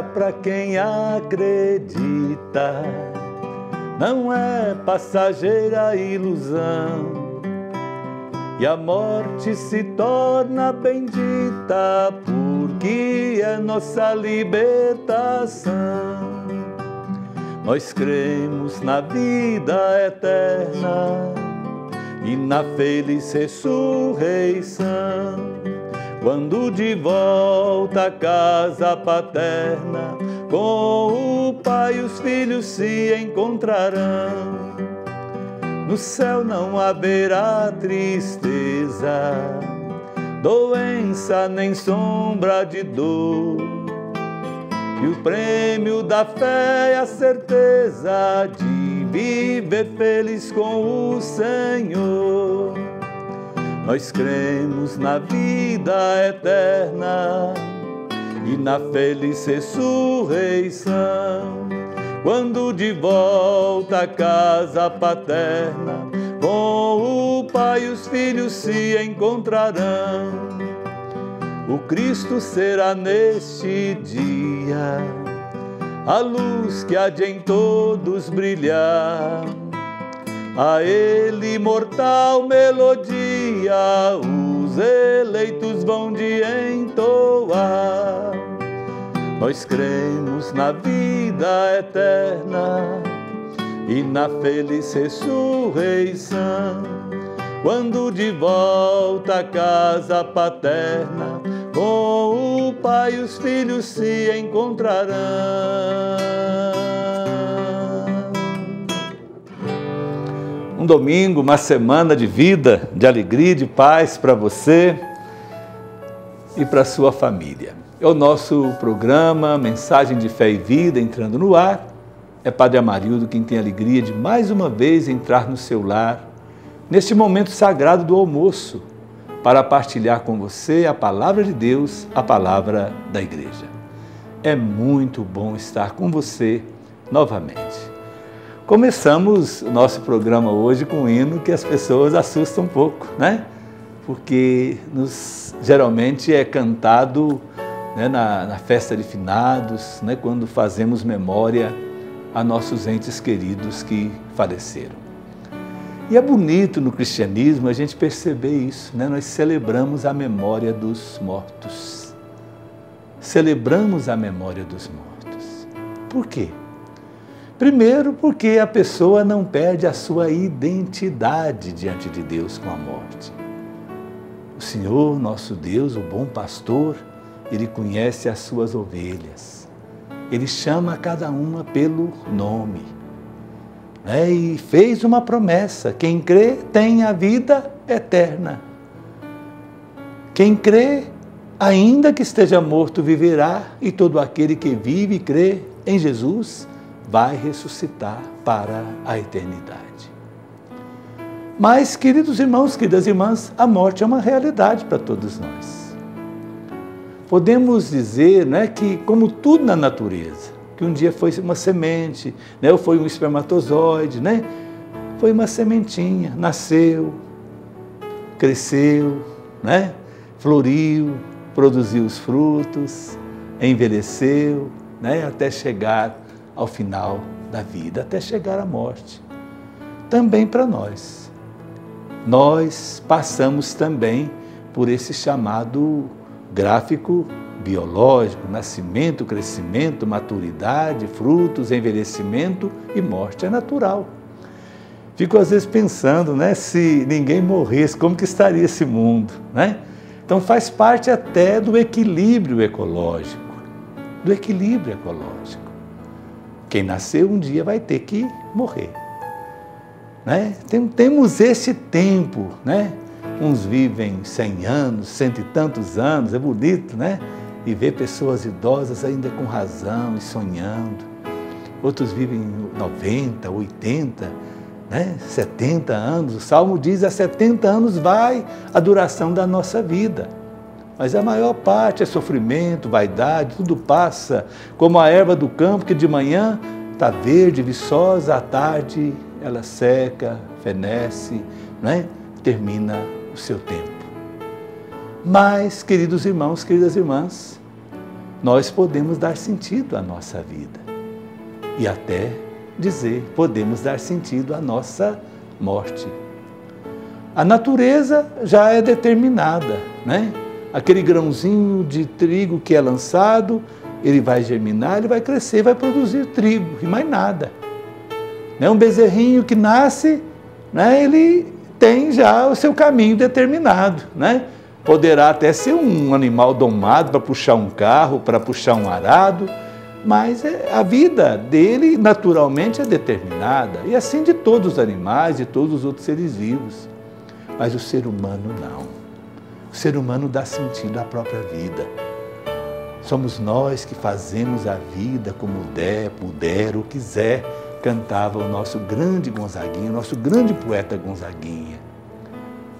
para quem acredita, não é passageira ilusão, e a morte se torna bendita, porque é nossa libertação. Nós cremos na vida eterna e na feliz ressurreição, quando de volta à casa paterna, com o Pai os filhos se encontrarão. No céu não haverá tristeza, doença nem sombra de dor, e o prêmio da fé é a certeza de viver feliz com o Senhor. Nós cremos na vida eterna e na feliz ressurreição, quando de volta à casa paterna, com o Pai os filhos se encontrarão. O Cristo será neste dia a luz que há de em todos brilhar. A Ele, imortal melodia, os eleitos vão de entoar. Nós cremos na vida eterna e na feliz ressurreição, quando de volta à casa paterna, com o Pai os filhos se encontrarão. Um domingo, uma semana de vida, de alegria e de paz para você e para a sua família. É o nosso programa Mensagem de Fé e Vida entrando no ar. É Padre Amarildo quem tem a alegria de mais uma vez entrar no seu lar, neste momento sagrado do almoço, para partilhar com você a palavra de Deus, a palavra da igreja. É muito bom estar com você novamente. Começamos o nosso programa hoje com um hino que as pessoas assustam um pouco, né? Porque geralmente é cantado, né, na festa de finados, né, quando fazemos memória a nossos entes queridos que faleceram. E é bonito no cristianismo a gente perceber isso, né? Nós celebramos a memória dos mortos. Celebramos a memória dos mortos. Por quê? Primeiro, porque a pessoa não perde a sua identidade diante de Deus com a morte. O Senhor, nosso Deus, o bom pastor, Ele conhece as suas ovelhas. Ele chama cada uma pelo nome. E fez uma promessa: quem crê tem a vida eterna. Quem crê, ainda que esteja morto, viverá, e todo aquele que vive e crê em Jesus vai ressuscitar para a eternidade. Mas, queridos irmãos, queridas irmãs, a morte é uma realidade para todos nós. Podemos dizer, né, que, como tudo na natureza, que um dia foi uma semente, né, ou foi um espermatozoide, né, foi uma sementinha, nasceu, cresceu, né, floriu, produziu os frutos, envelheceu, né, até chegar ao final da vida, até chegar à morte. Também para nós. Nós passamos também por esse chamado gráfico biológico: nascimento, crescimento, maturidade, frutos, envelhecimento e morte. É natural. Fico às vezes pensando, né, se ninguém morresse, como que estaria esse mundo, né? Então faz parte até do equilíbrio ecológico, do equilíbrio ecológico. Quem nasceu um dia vai ter que morrer, né? Temos esse tempo, né? Uns vivem 100 anos, cento e tantos anos, é bonito, né? E ver pessoas idosas ainda com razão e sonhando. Outros vivem 90, 80, né? 70 anos. O Salmo diz: a 70 anos vai a duração da nossa vida. Mas a maior parte é sofrimento, vaidade, tudo passa, como a erva do campo que de manhã está verde, viçosa, à tarde ela seca, fenece, né? Termina o seu tempo. Mas, queridos irmãos, queridas irmãs, nós podemos dar sentido à nossa vida. E até dizer, podemos dar sentido à nossa morte. A natureza já é determinada, né? Aquele grãozinho de trigo que é lançado, ele vai germinar, ele vai crescer, vai produzir trigo e mais nada. Um bezerrinho que nasce, né, ele tem já o seu caminho determinado, né? Poderá até ser um animal domado para puxar um carro, para puxar um arado, mas a vida dele naturalmente é determinada, e assim de todos os animais, de todos os outros seres vivos. Mas o ser humano não. O ser humano dá sentido à própria vida. Somos nós que fazemos a vida como puder ou quiser, cantava o nosso grande Gonzaguinha, o nosso grande poeta Gonzaguinha.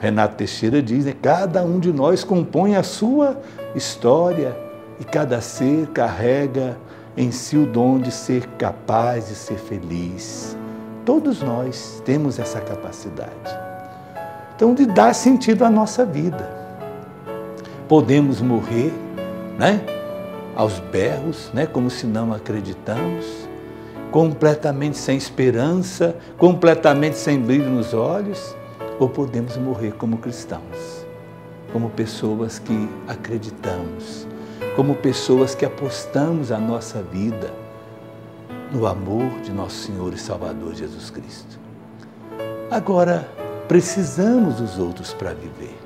Renato Teixeira diz, né, cada um de nós compõe a sua história e cada ser carrega em si o dom de ser capaz de ser feliz. Todos nós temos essa capacidade. Então, de dar sentido à nossa vida. Podemos morrer, né, aos berros, né, como se não acreditamos, completamente sem esperança, completamente sem brilho nos olhos, ou podemos morrer como cristãos, como pessoas que acreditamos, como pessoas que apostamos a nossa vida no amor de nosso Senhor e Salvador Jesus Cristo. Agora, precisamos dos outros para viver.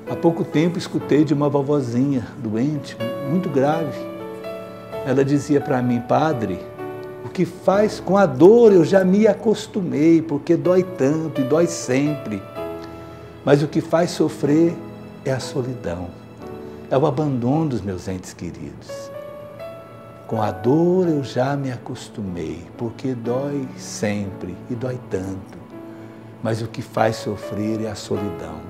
Há pouco tempo escutei de uma vovozinha doente, muito grave. Ela dizia para mim, padre, o que faz com a dor eu já me acostumei, porque dói tanto e dói sempre. Mas o que faz sofrer é a solidão, é o abandono dos meus entes queridos. Com a dor eu já me acostumei, porque dói sempre e dói tanto. Mas o que faz sofrer é a solidão,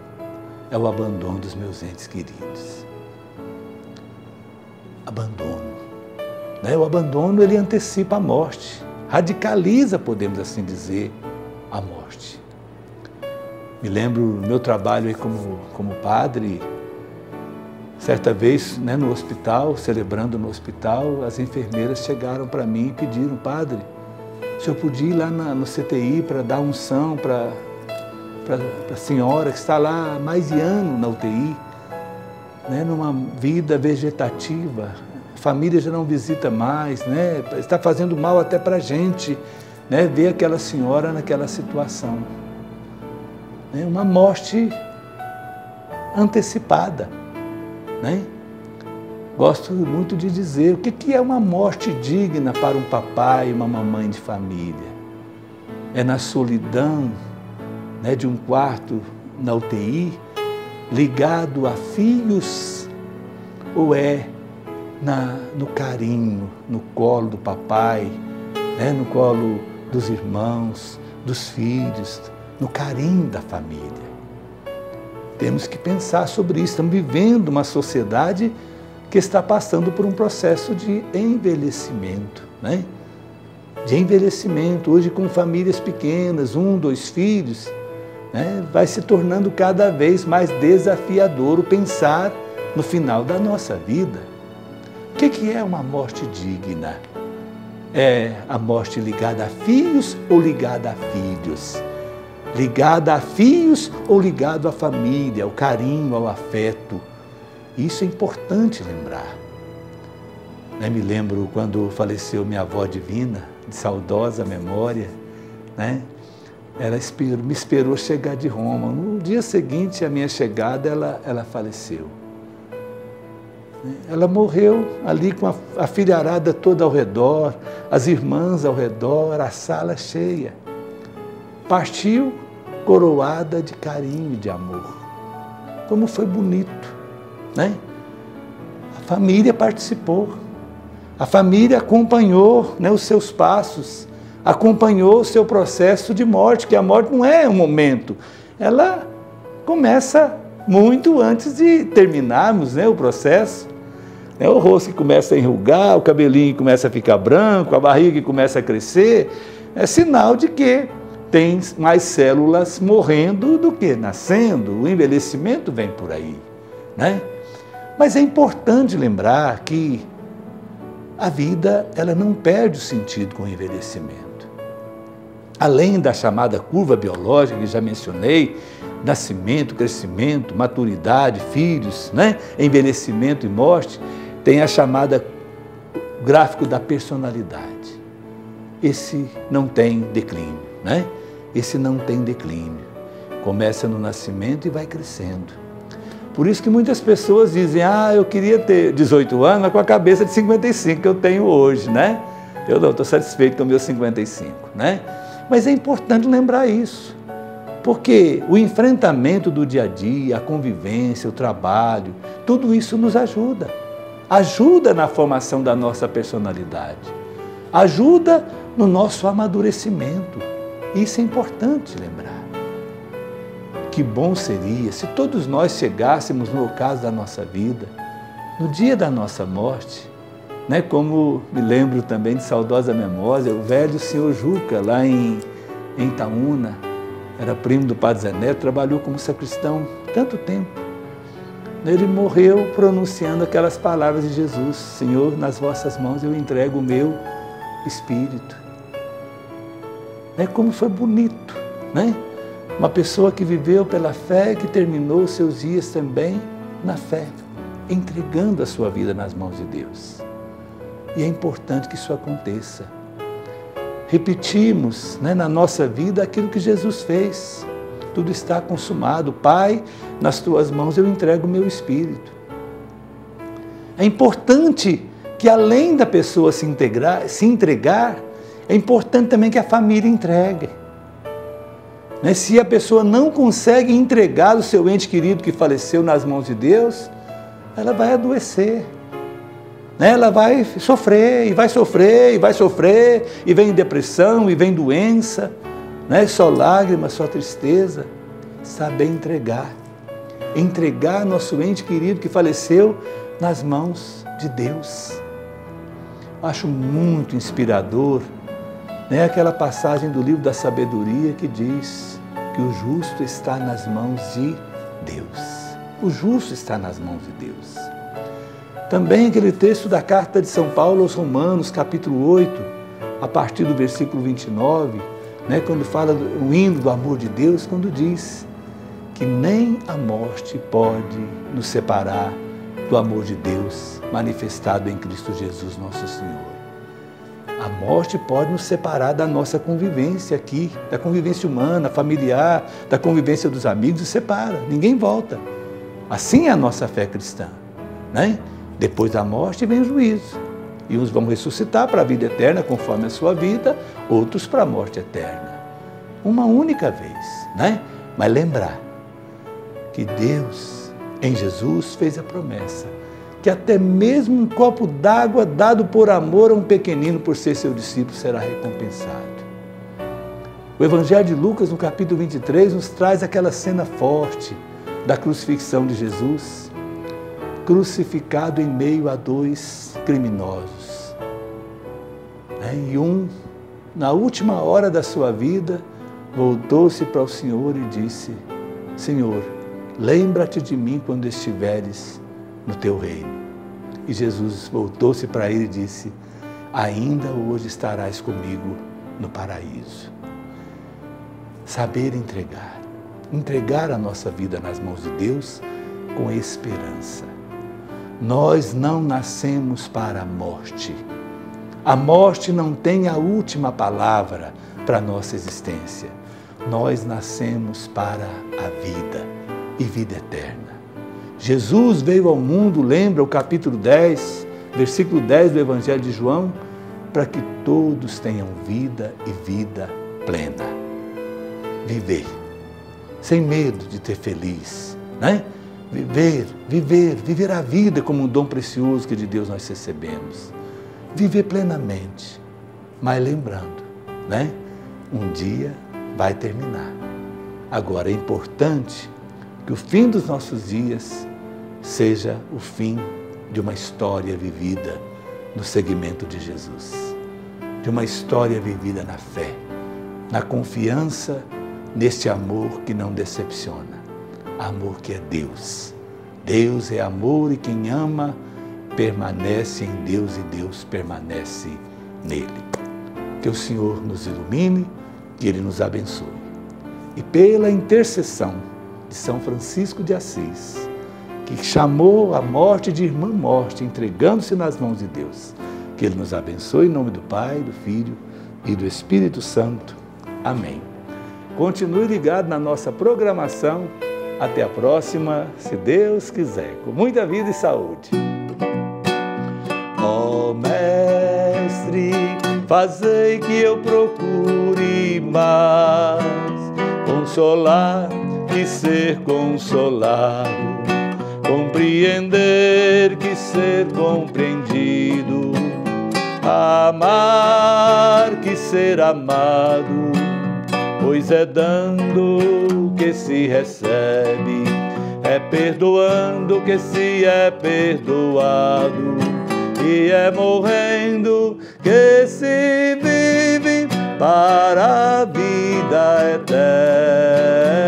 é o abandono dos meus entes queridos. Abandono. O abandono, ele antecipa a morte, radicaliza, podemos assim dizer, a morte. Me lembro do meu trabalho aí como padre, certa vez, né, no hospital, celebrando no hospital, as enfermeiras chegaram para mim e pediram, padre, o senhor podia ir lá no CTI para dar unção para a senhora que está lá há mais de ano na UTI, né, numa vida vegetativa, a família já não visita mais, né, está fazendo mal até para a gente, né, ver aquela senhora naquela situação. Né, uma morte antecipada. Né? Gosto muito de dizer o que é uma morte digna para um papai e uma mamãe de família. É na solidão, né, de um quarto na UTI, ligado a filhos, ou é no carinho, no colo do papai, né, no colo dos irmãos, dos filhos, no carinho da família? Temos que pensar sobre isso. Estamos vivendo uma sociedade que está passando por um processo de envelhecimento, né? De envelhecimento, hoje com famílias pequenas, 1, 2 filhos, né? Vai se tornando cada vez mais desafiador o pensar no final da nossa vida. O que é uma morte digna? É a morte ligada a filhos ou ligada a filhos? Ligada a filhos ou ligado à família, ao carinho, ao afeto. Isso é importante lembrar. Me lembro quando faleceu minha avó divina, de saudosa memória, né? Ela me esperou chegar de Roma. No dia seguinte à minha chegada, ela faleceu. Ela morreu ali com a filharada toda ao redor, as irmãs ao redor, a sala cheia. Partiu coroada de carinho e de amor. Como foi bonito, né? A família participou, a família acompanhou, né, os seus passos, acompanhou o seu processo de morte, que a morte não é um momento, ela começa muito antes de terminarmos, né, o processo. É o rosto que começa a enrugar, o cabelinho começa a ficar branco, a barriga começa a crescer, é sinal de que tem mais células morrendo do que nascendo, o envelhecimento vem por aí, né? Mas é importante lembrar que a vida, ela não perde o sentido com o envelhecimento. Além da chamada curva biológica que já mencionei, nascimento, crescimento, maturidade, filhos, né? Envelhecimento e morte, tem a chamada gráfico da personalidade. Esse não tem declínio, né? Esse não tem declínio. Começa no nascimento e vai crescendo. Por isso que muitas pessoas dizem, eu queria ter 18 anos, mas com a cabeça de 55 que eu tenho hoje, né? Eu não estou satisfeito com meus 55, né? Mas é importante lembrar isso, porque o enfrentamento do dia a dia, a convivência, o trabalho, tudo isso nos ajuda. Ajuda na formação da nossa personalidade, ajuda no nosso amadurecimento. Isso é importante lembrar. Que bom seria se todos nós chegássemos no ocaso da nossa vida, no dia da nossa morte, né? Como me lembro também de saudosa memória, o velho senhor Juca, lá em Itaúna, era primo do Padre Zé Neto, trabalhou como sacristão tanto tempo. Ele morreu pronunciando aquelas palavras de Jesus: Senhor, nas vossas mãos eu entrego o meu espírito. Como foi bonito, né? Uma pessoa que viveu pela fé e que terminou seus dias também na fé, entregando a sua vida nas mãos de Deus. E é importante que isso aconteça. Repetimos, na nossa vida aquilo que Jesus fez. Tudo está consumado. Pai, nas tuas mãos eu entrego o meu espírito. É importante que, além da pessoa se entregar, é importante também que a família entregue. Se a pessoa não consegue entregar o seu ente querido que faleceu nas mãos de Deus, ela vai adoecer. Ela vai sofrer, e vai sofrer, e vai sofrer, e vem depressão, e vem doença, só lágrimas, só tristeza. Saber entregar. Entregar nosso ente querido que faleceu nas mãos de Deus. Acho muito inspirador, aquela passagem do livro da sabedoria que diz que o justo está nas mãos de Deus. O justo está nas mãos de Deus. Também aquele texto da carta de São Paulo aos Romanos, capítulo 8, a partir do versículo 29, quando fala o hino do amor de Deus, quando diz que nem a morte pode nos separar do amor de Deus manifestado em Cristo Jesus, nosso Senhor. A morte pode nos separar da nossa convivência aqui, da convivência humana, familiar, da convivência dos amigos, e separa, ninguém volta. Assim é a nossa fé cristã, Depois da morte vem o juízo, e uns vão ressuscitar para a vida eterna, conforme a sua vida, outros para a morte eterna. Uma única vez, Mas lembrar que Deus, em Jesus, fez a promessa que até mesmo um copo d'água dado por amor a um pequenino por ser seu discípulo será recompensado. O Evangelho de Lucas, no capítulo 23, nos traz aquela cena forte da crucifixão de Jesus, crucificado em meio a dois criminosos. E um, na última hora da sua vida, voltou-se para o Senhor e disse: Senhor, lembra-te de mim quando estiveres no teu reino. E Jesus voltou-se para ele e disse: ainda hoje estarás comigo no paraíso. Saber entregar a nossa vida nas mãos de Deus com esperança. Nós não nascemos para a morte. A morte não tem a última palavra para a nossa existência. Nós nascemos para a vida e vida eterna. Jesus veio ao mundo, lembra o capítulo 10, versículo 10 do Evangelho de João, para que todos tenham vida e vida plena. Viver, sem medo de ter feliz, Viver a vida como um dom precioso que de Deus nós recebemos. Viver plenamente, mas lembrando, um dia vai terminar. Agora é importante que o fim dos nossos dias seja o fim de uma história vivida no seguimento de Jesus, de uma história vivida na fé, na confiança neste amor que não decepciona, amor que é Deus, Deus é amor e quem ama permanece em Deus e Deus permanece nele. Que o Senhor nos ilumine, que Ele nos abençoe. E pela intercessão de São Francisco de Assis, que chamou a morte de irmã morte, entregando-se nas mãos de Deus, que Ele nos abençoe em nome do Pai, do Filho e do Espírito Santo. Amém. Continue ligado na nossa programação. Até a próxima, se Deus quiser, com muita vida e saúde. Ó Mestre, fazei que eu procure mais consolar que ser consolado, compreender que ser compreendido, amar que ser amado, pois é dando que se recebe, é perdoando que se é perdoado, e é morrendo que se vive para a vida eterna.